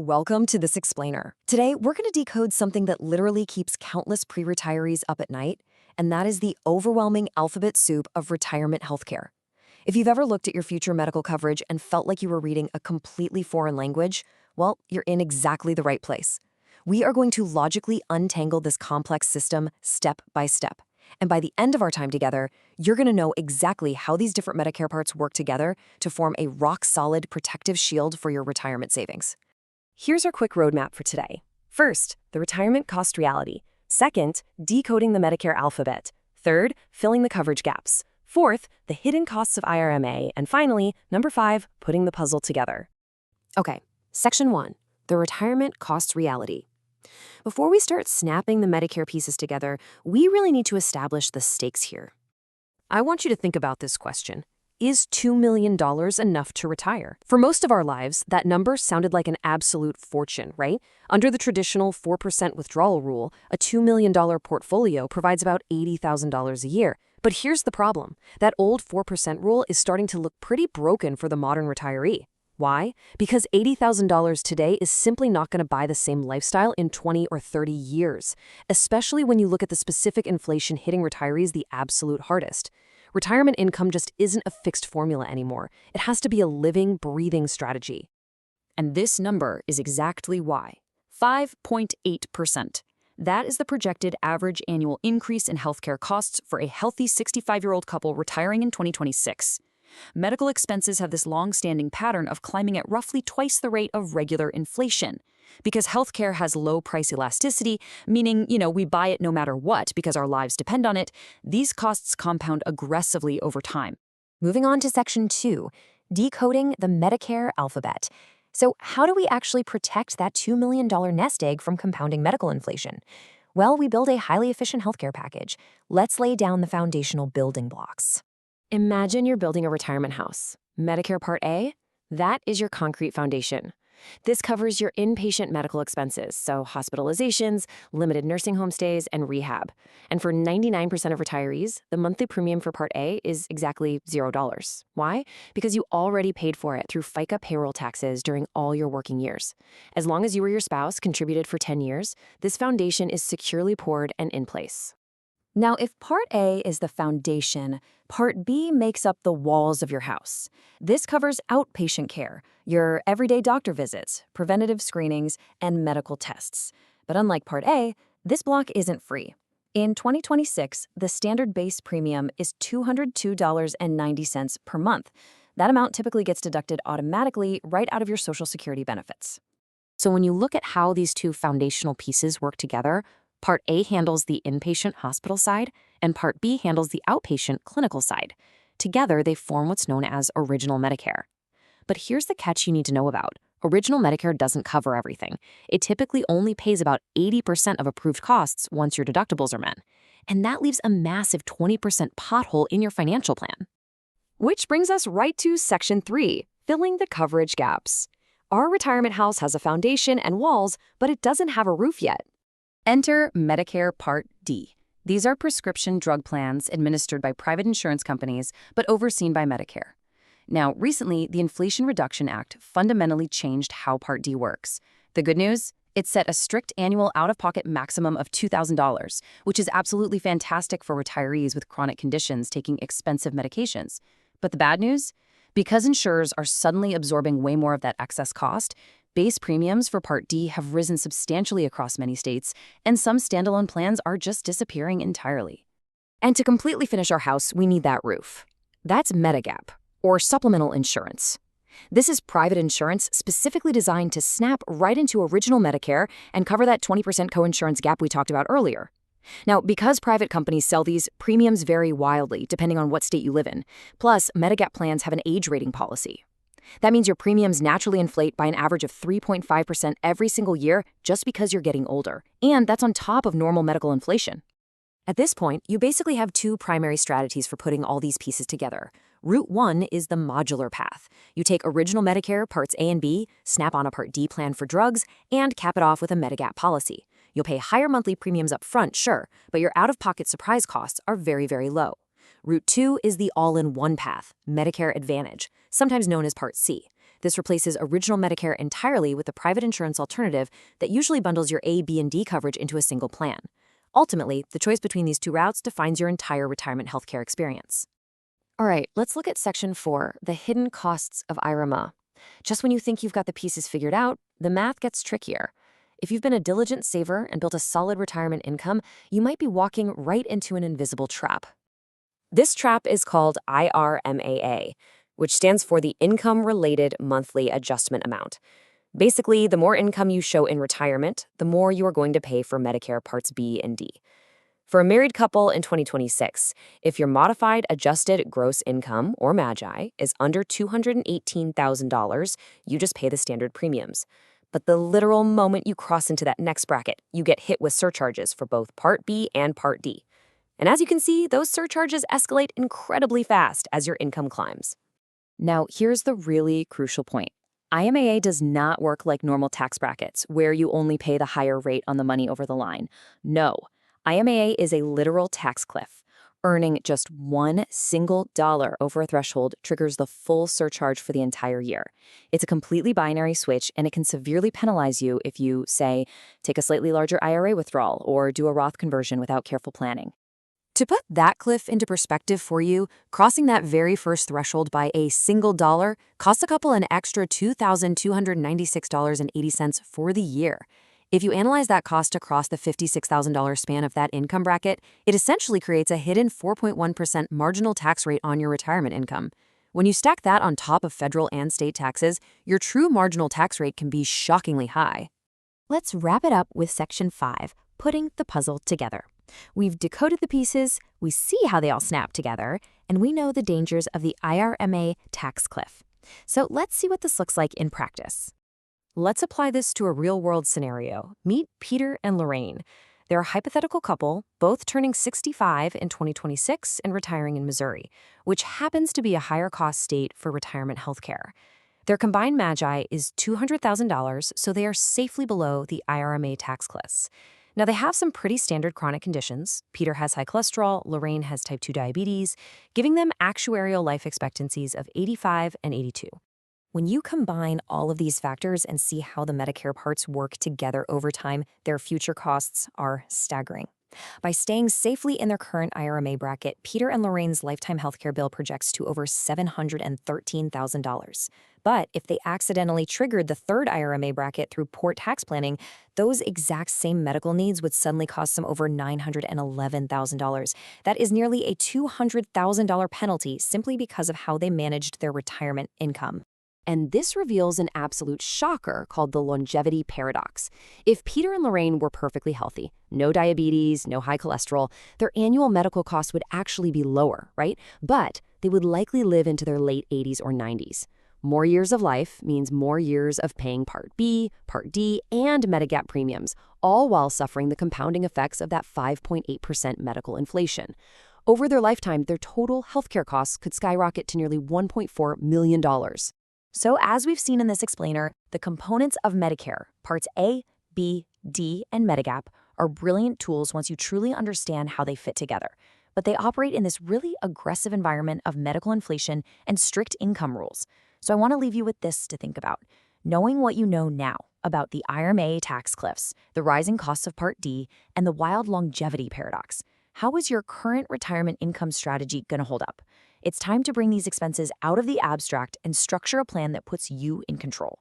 Welcome to This Explainer. Today, we're going to decode something that literally keeps countless pre-retirees up at night, and that is the overwhelming alphabet soup of retirement healthcare. If you've ever looked at your future medical coverage and felt like you were reading a completely foreign language, well, you're in exactly the right place. We are going to logically untangle this complex system step by step. And by the end of our time together, you're going to know exactly how these different Medicare parts work together to form a rock-solid protective shield for your retirement savings. Here's our quick roadmap for today. First, the retirement cost reality. Second, decoding the Medicare alphabet. Third, filling the coverage gaps. Fourth, the hidden costs of IRMA. And finally, number 5, putting the puzzle together. Okay, Section 1, the retirement cost reality. Before we start snapping the Medicare pieces together, we really need to establish the stakes here. I want you to think about this question. Is $2 million enough to retire? For most of our lives, that number sounded like an absolute fortune, right? Under the traditional 4% withdrawal rule, a $2 million portfolio provides about $80,000 a year. But here's the problem. That old 4% rule is starting to look pretty broken for the modern retiree. Why? Because $80,000 today is simply not going to buy the same lifestyle in 20 or 30 years, especially when you look at the specific inflation hitting retirees the absolute hardest. Retirement income just isn't a fixed formula anymore. It has to be a living, breathing strategy. And this number is exactly why. 5.8%. That is the projected average annual increase in healthcare costs for a healthy 65-year-old couple retiring in 2026. Medical expenses have this long-standing pattern of climbing at roughly twice the rate of regular inflation. Because healthcare has low price elasticity, meaning, we buy it no matter what because our lives depend on it, these costs compound aggressively over time. Moving on to Section 2, decoding the Medicare alphabet. So how do we actually protect that $2 million nest egg from compounding medical inflation? Well, we build a highly efficient healthcare package. Let's lay down the foundational building blocks. Imagine you're building a retirement house. Medicare Part A, that is your concrete foundation. This covers your inpatient medical expenses, so hospitalizations, limited nursing home stays, and rehab. And for 99% of retirees, the monthly premium for Part A is exactly $0. Why? Because you already paid for it through FICA payroll taxes during all your working years. As long as you or your spouse contributed for 10 years, this foundation is securely poured and in place. Now, if Part A is the foundation, Part B makes up the walls of your house. This covers outpatient care, your everyday doctor visits, preventative screenings, and medical tests. But unlike Part A, this block isn't free. In 2026, the standard base premium is $202.90 per month. That amount typically gets deducted automatically right out of your Social Security benefits. So when you look at how these two foundational pieces work together, Part A handles the inpatient hospital side, and Part B handles the outpatient clinical side. Together, they form what's known as Original Medicare. But here's the catch you need to know about. Original Medicare doesn't cover everything. It typically only pays about 80% of approved costs once your deductibles are met. And that leaves a massive 20% pothole in your financial plan. Which brings us right to Section 3, filling the coverage gaps. Our retirement house has a foundation and walls, but it doesn't have a roof yet. Enter Medicare Part D. These are prescription drug plans administered by private insurance companies, but overseen by Medicare. Now, recently, the Inflation Reduction Act fundamentally changed how Part D works. The good news? It set a strict annual out-of-pocket maximum of $2,000, which is absolutely fantastic for retirees with chronic conditions taking expensive medications. But the bad news? Because insurers are suddenly absorbing way more of that excess cost, base premiums for Part D have risen substantially across many states, and some standalone plans are just disappearing entirely. And to completely finish our house, we need that roof. That's Medigap, or supplemental insurance. This is private insurance specifically designed to snap right into Original Medicare and cover that 20% coinsurance gap we talked about earlier. Now, because private companies sell these, premiums vary wildly depending on what state you live in. Plus, Medigap plans have an age rating policy. That means your premiums naturally inflate by an average of 3.5% every single year just because you're getting older. And that's on top of normal medical inflation. At this point, you basically have two primary strategies for putting all these pieces together. Route 1 is the modular path. You take Original Medicare Parts A and B, snap on a Part D plan for drugs, and cap it off with a Medigap policy. You'll pay higher monthly premiums up front, sure, but your out-of-pocket surprise costs are very, very low. Route 2 is the all-in-one path, Medicare Advantage, sometimes known as Part C. This replaces original Medicare entirely with a private insurance alternative that usually bundles your A, B, and D coverage into a single plan. Ultimately, the choice between these two routes defines your entire retirement healthcare experience. All right, let's look at Section 4, the hidden costs of IRMA. Just when you think you've got the pieces figured out, the math gets trickier. If you've been a diligent saver and built a solid retirement income, you might be walking right into an invisible trap. This trap is called IRMAA, which stands for the Income-Related Monthly Adjustment Amount. Basically, the more income you show in retirement, the more you are going to pay for Medicare Parts B and D. For a married couple in 2026, if your modified adjusted gross income, or MAGI, is under $218,000, you just pay the standard premiums. But the literal moment you cross into that next bracket, you get hit with surcharges for both Part B and Part D. And as you can see, those surcharges escalate incredibly fast as your income climbs. Now, here's the really crucial point. IMAA does not work like normal tax brackets, where you only pay the higher rate on the money over the line. No. IMAA is a literal tax cliff. Earning just one single dollar over a threshold triggers the full surcharge for the entire year. It's a completely binary switch, and it can severely penalize you if you, say, take a slightly larger IRA withdrawal or do a Roth conversion without careful planning. To put that cliff into perspective for you, crossing that very first threshold by a single dollar costs a couple an extra $2,296.80 for the year. If you analyze that cost across the $56,000 span of that income bracket, it essentially creates a hidden 4.1% marginal tax rate on your retirement income. When you stack that on top of federal and state taxes, your true marginal tax rate can be shockingly high. Let's wrap it up with Section 5, putting the puzzle together. We've decoded the pieces, we see how they all snap together, and we know the dangers of the IRMA tax cliff. So let's see what this looks like in practice. Let's apply this to a real-world scenario. Meet Peter and Lorraine. They're a hypothetical couple, both turning 65 in 2026 and retiring in Missouri, which happens to be a higher-cost state for retirement health care. Their combined MAGI is $200,000, so they are safely below the IRMA tax cliffs. Now, they have some pretty standard chronic conditions. Peter has high cholesterol, Lorraine has type 2 diabetes, giving them actuarial life expectancies of 85 and 82. When you combine all of these factors and see how the Medicare parts work together over time, their future costs are staggering. By staying safely in their current IRMA bracket, Peter and Lorraine's lifetime healthcare bill projects to over $713,000. But if they accidentally triggered the third IRMA bracket through poor tax planning, those exact same medical needs would suddenly cost them over $911,000. That is nearly a $200,000 penalty simply because of how they managed their retirement income. And this reveals an absolute shocker called the longevity paradox. If Peter and Lorraine were perfectly healthy, no diabetes, no high cholesterol, their annual medical costs would actually be lower, right? But they would likely live into their late 80s or 90s. More years of life means more years of paying Part B, Part D, and Medigap premiums, all while suffering the compounding effects of that 5.8% medical inflation. Over their lifetime, their total healthcare costs could skyrocket to nearly $1.4 million. So as we've seen in this explainer, the components of Medicare, Parts A, B, D, and Medigap, are brilliant tools once you truly understand how they fit together. But they operate in this really aggressive environment of medical inflation and strict income rules. So I want to leave you with this to think about. Knowing what you know now about the IRMA tax cliffs, the rising costs of Part D, and the wild longevity paradox, how is your current retirement income strategy going to hold up? It's time to bring these expenses out of the abstract and structure a plan that puts you in control.